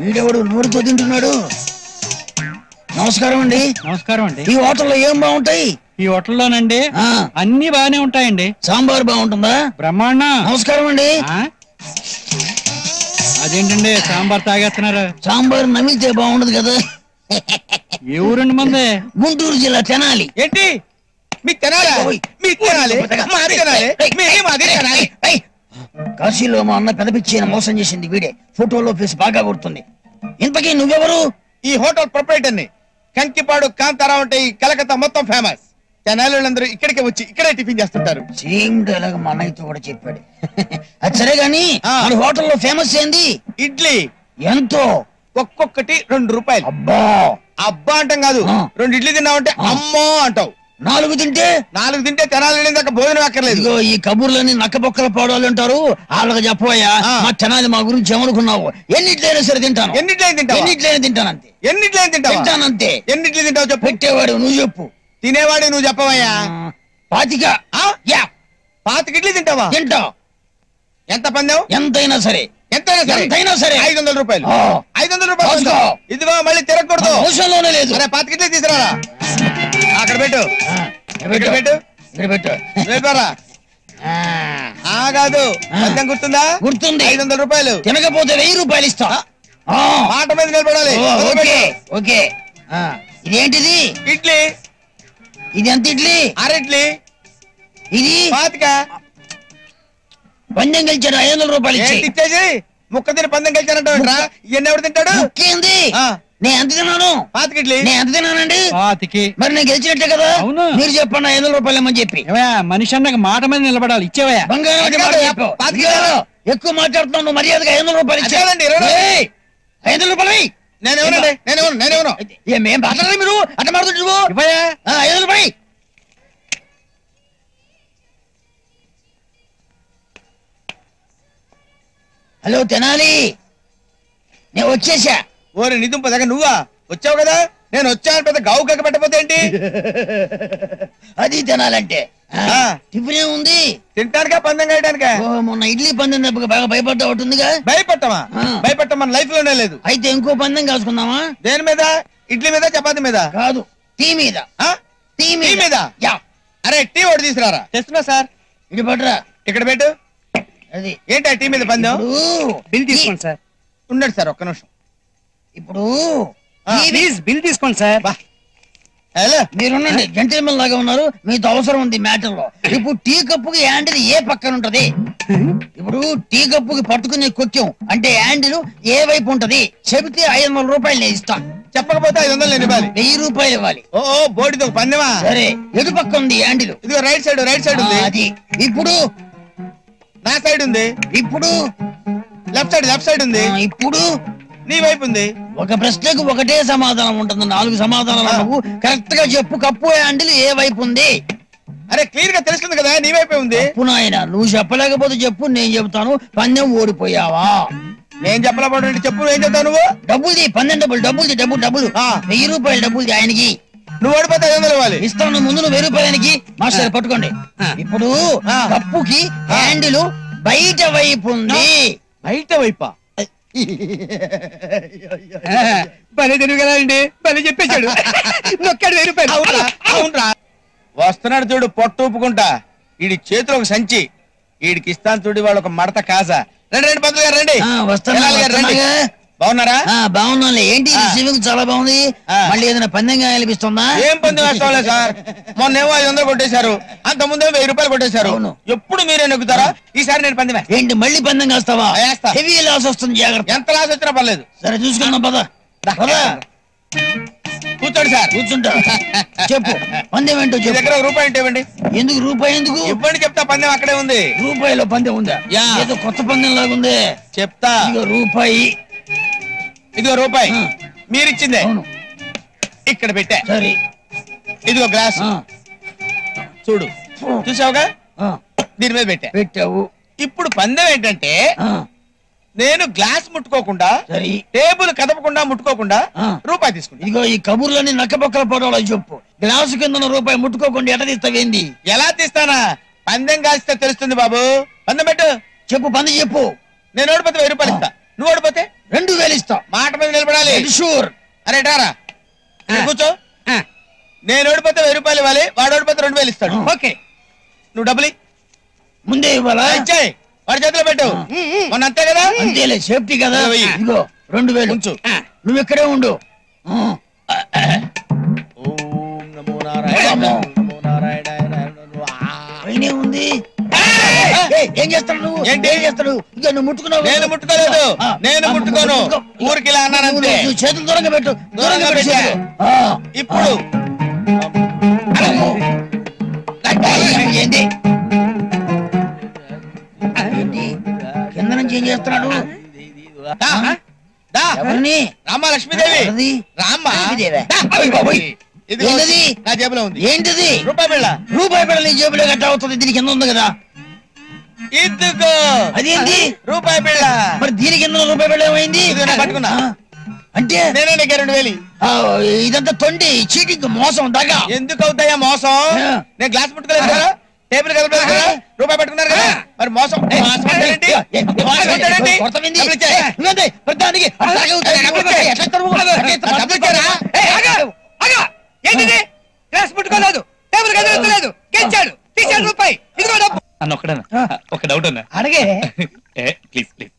వీడెవడు నోరుతో తింటున్నాడు? నమస్కారం అండి. నమస్కారం అండి. ఈ హోటల్లో ఏం బాగుంటాయి? ఈ హోటల్లోనండి అన్ని బాగానే ఉంటాయండి. సాంబార్ బాగుంటుందా? బ్రహ్మాండ. నమస్కారం అండి. అదేంటండి సాంబార్ తాగేస్తున్నారు? సాంబార్ నమిలితే బాగుండదు కదా. ఏ ఊరండి మంది? గుంటూరు జిల్లా తెనాలి. ఏంటి మీకు తెనాలి? మీకు తెనాలి? మాది తెనాలి, మాది తెనాలి. కాశీలో మా అన్న పెద్ద పిచ్చి మోసం చేసింది వీడే. ఫోటోలో ఫేస్ బాగా గుర్తుంది. ఇంతకీ నువ్వెవరు? ఈ హోటల్ ప్రొపరేటర్ ని. కంకిపాడు కాంతారావు అంటే ఈ కలకత్తా మొత్తం ఫేమస్. తెనాలిలందరూ ఇక్కడికి వచ్చి ఇక్కడే టిఫిన్ చేస్తుంటారు. సేమ్ డైలాగ్ మా అన్నయ్యతో కూడా చెప్పాడు. అది సరే గాని మన హోటల్లో ఫేమస్ ఏంది? ఇడ్లీ. ఎంతో? ఒక్కొక్కటి 2 రూపాయలు. అబ్బా అబ్బా అంటాం కాదు, 2 ఇడ్లీ తిన్నావంటే అమ్మో అంటావు. 4 తింటే? 4 తింటే తెనాలి దాకా భోజనం అక్కర్లేదు. ఈ కబుర్లని నక్క బొక్కల పాడాలు అంటారు. వాళ్ళకి చెప్పబోయా మా తెనాలి మా గురించి ఏమనుకున్నావు? ఎన్నిట్లైనా సరే తింటాను. ఎన్నిట్లైనా తింటావు? ఎన్నిట్లైనా తింటాను అంతే. ఎన్నిట్లైనా తింటానంతే. ఎన్నిట్లు తింటావు చెప్పు. పెట్టేవాడు నువ్వు చెప్పు. తినేవాడు నువ్వు చెప్పవయ్యా. 25. 25 ఇడ్లీ తింటావా? తింటా. ఎంత పందెం? ఎంతైనా సరే. ఎంతైనా సరే. 500 రూపాయలు. 500 రూపాయలు. ఇదిగో మళ్ళీ తిరగకూడదు. అవసరంలోనే లేదు. అరే 25 ఇడ్లీ తీసుకురా. అక్కడ పెట్టు. కాదు పందెం గుర్తుందా? గుర్తుంది. 500 రూపాయలు. తినకపోతే 1000 రూపాయలు ఇస్తా. మాట మీద నిలబడాలి. ఓకే. ఇదేంటిది? ఇడ్లీ. ఇది ఎంత ఇడ్లీ? 6 ఇడ్లీ. ఇది 25. పందెం గెలిచాడు. 500 రూపాయలు ఇచ్చేసి ముక్క తిని పందెం గెలిచానంట. ఇవన్నీ ఎవరు తింటాడు? ముక్కేంది? నేను ఎంత తిన్నాను? 25 ఇడ్లీ. నేను ఎంత తిన్నానండి? 25. మరి నేను గెలిచినట్టే కదా. మీరు చెప్పండి 500 రూపాయలు ఏమని చెప్పి. మనిషి అన్నాక మాట మీద నిలబడాలి. ఇచ్చేవయా? ఎక్కువ మాట్లాడుతున్నావు నువ్వు. మర్యాదగా 500 రూపాయలు ఇచ్చేయాలండి. 500 రూపాయలు. నేనేమన్నా ఏమేం మాట్లాడాలి మీరు? అట్ట మాట్లాడు. 500 రూపాయలు. హలో తెనాలి, నేను వచ్చేసా. ఓరే నిదుంప దగ్గర నువ్వా వచ్చావు కదా. నేను వచ్చాను పెద్ద గావు కక్క పెట్టకపోతే ఏంటి? అది తినాలంటే టిఫిన్ ఉంది. తింటానుగా పందెం కాయడానికా? మొన్న ఇడ్లీ పందెం బాగా భయపడ్డా ఉంటుందిగా. భయపడతామా? భయపడటం మన లైఫ్ లోనే లేదు. అయితే ఇంకో పందెం కాసుకుందామా? దేని మీద? ఇడ్లీ మీద చపాతి మీద? కాదు, టీ మీద. టీ మీద. అరే టీ ఒకటి తీసుకురారా. తెస్తున్నా సార్. ఇటు పట్టురా. ఇక్కడ పెట్టు. అది ఏంటి టీ మీద పందెం? బిల్ తీసుకోండి సార్. ఉండండి సార్ ఒక్క నిమిషం. ఇప్పుడు బిల్ తీసుకోండి సార్. మీరుండండి, జెంటిల్మెన్ లాగా ఉన్నారు. మీతో అవసరం ఉంది మ్యాటర్ లో. ఇప్పుడు టీ కప్పుకి హ్యాండిల్ ఏ పక్కన ఉంటది? ఇప్పుడు టీ కప్పుకి పట్టుకునే కొక్యం అంటే హ్యాండిల్ ఏ వైపు ఉంటది? చెబితే 500 రూపాయలు నేను ఇస్తాను. చెప్పకపోతే 500 నేను ఇవ్వాలి. 1000 రూపాయలు ఇవ్వాలి. ఓ బోడితో పందెమా? సరే, ఎటు పక్క ఉంది హ్యాండిల్? ఇదిగో రైట్ సైడ్ ఉంది. అది ఇప్పుడు నా సైడ్ ఉంది. ఇప్పుడు లెఫ్ట్ సైడ్ ఉంది. ఇప్పుడు నీ వైపు ఉంది. ఒక ప్రశ్నకు ఒకటే సమాధానం ఉంటుంది. 4 సమాధానాలు నువ్వు కరెక్ట్ గా చెప్పు. కప్పు హ్యాండిల్ ఏ వైపు ఉంది? అరే క్లియర్ గా తెలుస్తుంది కదా, నీ వైపే ఉంది. నాయన నువ్వు చెప్పలేకపోతే చెప్పు, నేను చెబుతాను. పందెం ఓడిపోయావా? నేను చెప్పలేకపోతే చెప్పు. ఏం చెప్తావు నువ్వు? డబ్బుది, పందెం డబ్బులు 1000 రూపాయలు డబ్బుది ఆయనకి. నువ్వు ఓడిపోతే 500 ఇవ్వాలి. ఇస్తాను. ముందు నువ్వు 1000 రూపాయలకి. మాస్టర్ పట్టుకోండి. ఇప్పుడు కప్పుకి హ్యాండిల్ బయట వైపు ఉంది. బయట వైపా? భలే తెలివి కదా అండి. భలే చెప్పేశాడు. 1000 రూపాయలు. అవునరా. వస్తున్నాడు చూడు పొట్టు ఊపుకుంటా. వీడి చేతిలో ఒక సంచి. వీడికి ఇస్తాను చూడు వాళ్ళు ఒక మడత కాజా. రండి పంతులు గారు రండి. రండి. బాగున్నారా? బాగున్నా. ఏంటి రిసీవింగ్ చాలా బాగుంది. మళ్ళీ ఏదైనా పందెంగా అనిపిస్తుందా? ఏం పందెం వేస్తాంలే సార్. మొన్నేమో 500 కొట్టేశారు, అంత ముందేమో 1000 రూపాయలు కొట్టేశారు. ఎప్పుడు మీరే నెగ్గుతారా? ఈసారి నేను పందెమే. ఏంటి మళ్ళీ పందెం కాస్తావా? హెవీ లాస్ వస్తుంది, జాగ్రత్త. ఎంత లాస్ వచ్చినా పర్లేదు. సరే చూసుకుందాం పద. కూర్చోండి సార్. కూర్చుంటా. చెప్పు పందెం ఏంటో చెప్పు. దగ్గర రూపాయి అంటే ఇవ్వండి. ఎందుకు రూపాయి? ఎందుకు ఇవ్వండి చెప్తా. పందెం అక్కడే ఉంది. రూపాయిలో పందెం ఉందా? ఏదో కొత్త పందెం లాగుంది. చెప్తా. రూపాయి. ఇదిగో రూపాయి మీరిచ్చిందే. ఇక్కడ పెట్టా. సరే ఇదిగో గ్లాస్ చూడు. చూసావుగా? దీని మీద పెట్టావు. ఇప్పుడు పందెం ఏంటంటే నేను గ్లాస్ ముట్టుకోకుండా, టేబుల్ కదపకుండా ముట్టుకోకుండా రూపాయి తీసుకుంటా. ఇదిగో ఈ కబుర్లని నక్కపక్కల పోవడం చెప్పు. గ్లాసు కింద రూపాయి ముట్టుకోకుండా ఎట తీస్తావేంది? ఎలా తీస్తానా? పందెం కాస్తే తెలుస్తుంది బాబు. పందెం పెట్టు. చెప్పు పందెం చెప్పు. నేను ఓడిపోతే 1000 రూపాయలు ఇస్తా. నువ్వు ఓడిపోతే 2000 ఇస్తా. మాట ఇవ్వాలి. షూర్. అరే టారా కూర్చో. నేను ఓడిపోతే 1000 రూపాయలు ఇవ్వాలి, వాడు ఓడిపోతే 2000 ఇస్తాడు. ఓకే, నువ్వు డబ్బులు ముందే ఇవ్వాలా? ఇచ్చాయి, వాడి చేతిలో పెట్టు. మొన్న అంతే కదా. అంతేలే, సేఫ్టీ కదా. ఇదిగో 2000 ఉంచు. నువ్వు ఇక్కడే ఉండు. ఓం నమో నారాయణ నమో నారాయణ. పైనే ఉంది. ఏం చేస్తాడు నువ్వు? ఏంటి? ఏం చేస్తాడు? ఇక నువ్వు ముట్టుకున్నావు. నేను ముట్టుకోలేదు, నేను ముట్టుకోను. ఊరికి ఇలా అన్నానంతే. నువ్వు చేతులు దూరంగా పెట్టు. దూరంగా పెట్టు. ఇప్పుడు ఏంటి ఏంటి కింద నుంచి ఏం చేస్తున్నాడు? ఎవరిని? రామ్మ లక్ష్మీదేవి. ఎవరిది? రామ్మ లక్ష్మీదేవా? దా. అయ్ బాబోయ్. ఇది ఏంటిది? నా జేబులో ఉంది. ఏంటిది? రూపాయి బిళ్ళ. రూపాయి బిళ్ళ నీ జేబులో గట్ట అవుతుంది. దీని కింద ఉంది కదా. ఇదిగో అదేంటి? రూపాయి బిళ్ళ. మరి దీని కింద రూపాయి బిళ్ళ ఏమైంది? ఇదిగో నేను పట్టుకున్నా. అంటే నేనే నీకు 2000. ఇదంతా తొండి, చీటింగ్, మోసం, దగ్గ. ఎందుకు అవుతాయా మోసం? నేను గ్లాస్ ముట్టుకోలేదు కదా, టేబుల్ కలపలేదు కదా, రూపాయి పెట్టుకున్నారు కదా, మరి మోసం మోసం అంటారేంటి? మోసం అంటారేంటి? డబ్బులు ఇచ్చేయ్. డబ్బులు ఇచ్చారా? ఏంటిది? గ్లాస్ ముట్టుకోలేదు, టేబుల్ కదలలేదు, గెలిచాడు, తీసాడు రూపాయి. ఇదిగో డబ్బు. అన్న ఒక డౌట్ అన్న. అడగే. Please please.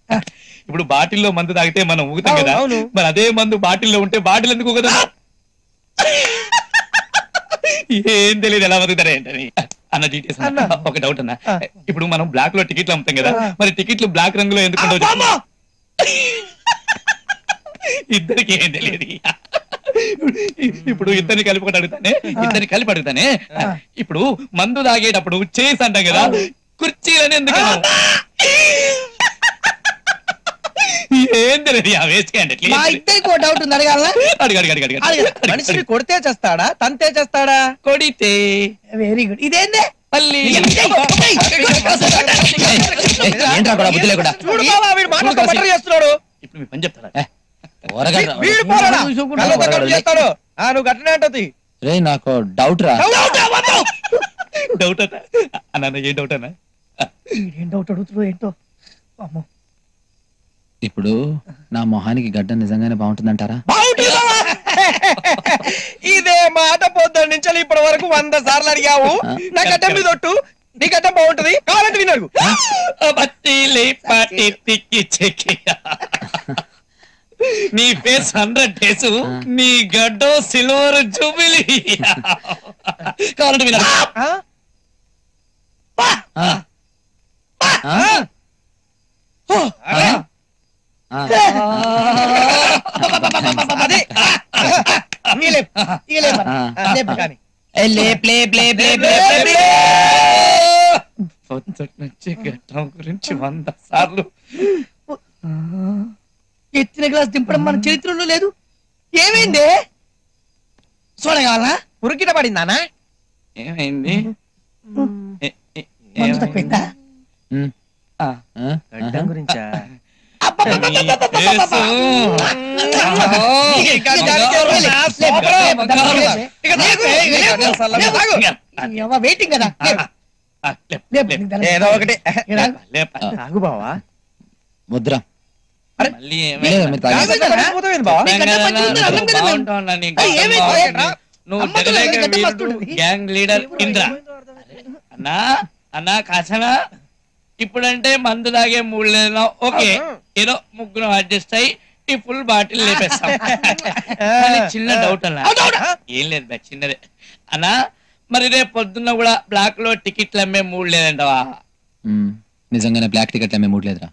ఇప్పుడు బాటిల్లో మందు తాగితే మనం ఊగుతాం కదా, అవును. మరి అదే మందు బాటిల్లో ఉంటే బాటిల్ ఎందుకు ఊగదా? ఏం తెలియదు, ఎలా బతుకుతారా ఏంటని. అన్న డీటెయిల్స్ ఒక డౌట్ అన్న. ఇప్పుడు మనం బ్లాక్ లో టికెట్లు అమ్ముతాం కదా, మరి టికెట్లు బ్లాక్ రంగులో ఎందుకు ఉండవు? ఇద్దరికి ఏం తెలియదు. ఇప్పుడు ఇద్దరిని కలిపి ఒకటి అడుగుతానే, ఇద్దరిని కలిపి అడుగుతానే. ఇప్పుడు మందు తాగేటప్పుడు చేసి అంటాం కదా, కుర్చీలని ఎందుకు? ఏం తెలియదు. మా ఇద్దరికి ఒక డౌట్ ఉంది, అడగాల? మనిషిని కొడితే చేస్తాడా, తంతే చేస్తాడా? కొడితే. Very good. ఇదేందే? చూడు బావా, వీడు మాటలతో బట్టర్ చేస్తున్నాడు. ఇప్పుడు మీ పని చెప్తారా? వీడు పోరాడా? కళ్ళతో కట్టు చేస్తాడు. నువ్వు గట్టనే అంటది. రే నాకు డౌట్ రా. డౌట్ అన్న. ఏం డౌట్ అన్న? ఏం డౌట్ అడుగుతున్నావు ఏంటో? అమ్మో, ఇప్పుడు నా మొహానికి గడ్డ నిజంగానే బాగుంటుందంటారా? ఇదే మాట పొద్దున్న నుంచి ఇప్పటి వరకు 100 సార్లు అడిగావు. నా గడ్డ మీద ఒట్టు, నీ గడ్డ బాగుంటది, కావాలంటే వినరు. నీ ఫేస్ 100 డేస్, నీ గడ్డ సిల్వర్ జూబిలీ. కావాలంటే వినరు. గడ్డం గురించి 100 సార్లు. ఎత్తిన గ్లాస్ దింపడం మన చరిత్రలో లేదు. ఏమైంది? చూడగలనా? ఉరికిట పడిందానా? ఏమైంది? మనసు తక్కువైందా? గడ్డం గురించా? వెయిటింగ్ కదా. ఏదో ఒకటి తాగు బావా. ముద్ర మళ్ళీ గ్యాంగ్ లీడర్ ఇంద్ర అన్నా. అన్నా కాసనా, ఇప్పుడంటే మందు తాగే 3 నెలలు ఓకే, ఏదో ముగ్గురు అడ్జస్ట్ అయ్యి ఈ ఫుల్ బాటిల్ లేపేస్తాం. చిన్న డౌట్ అన్నా. ఏం లేదు బా, చిన్నదే అన్నా. మరి రేపు పొద్దున్న కూడా బ్లాక్ లో టికెట్లు అమ్మే 3 లేదంటవా? నిజంగానే బ్లాక్ టికెట్లు అమ్మే మూడ్ లేదురా.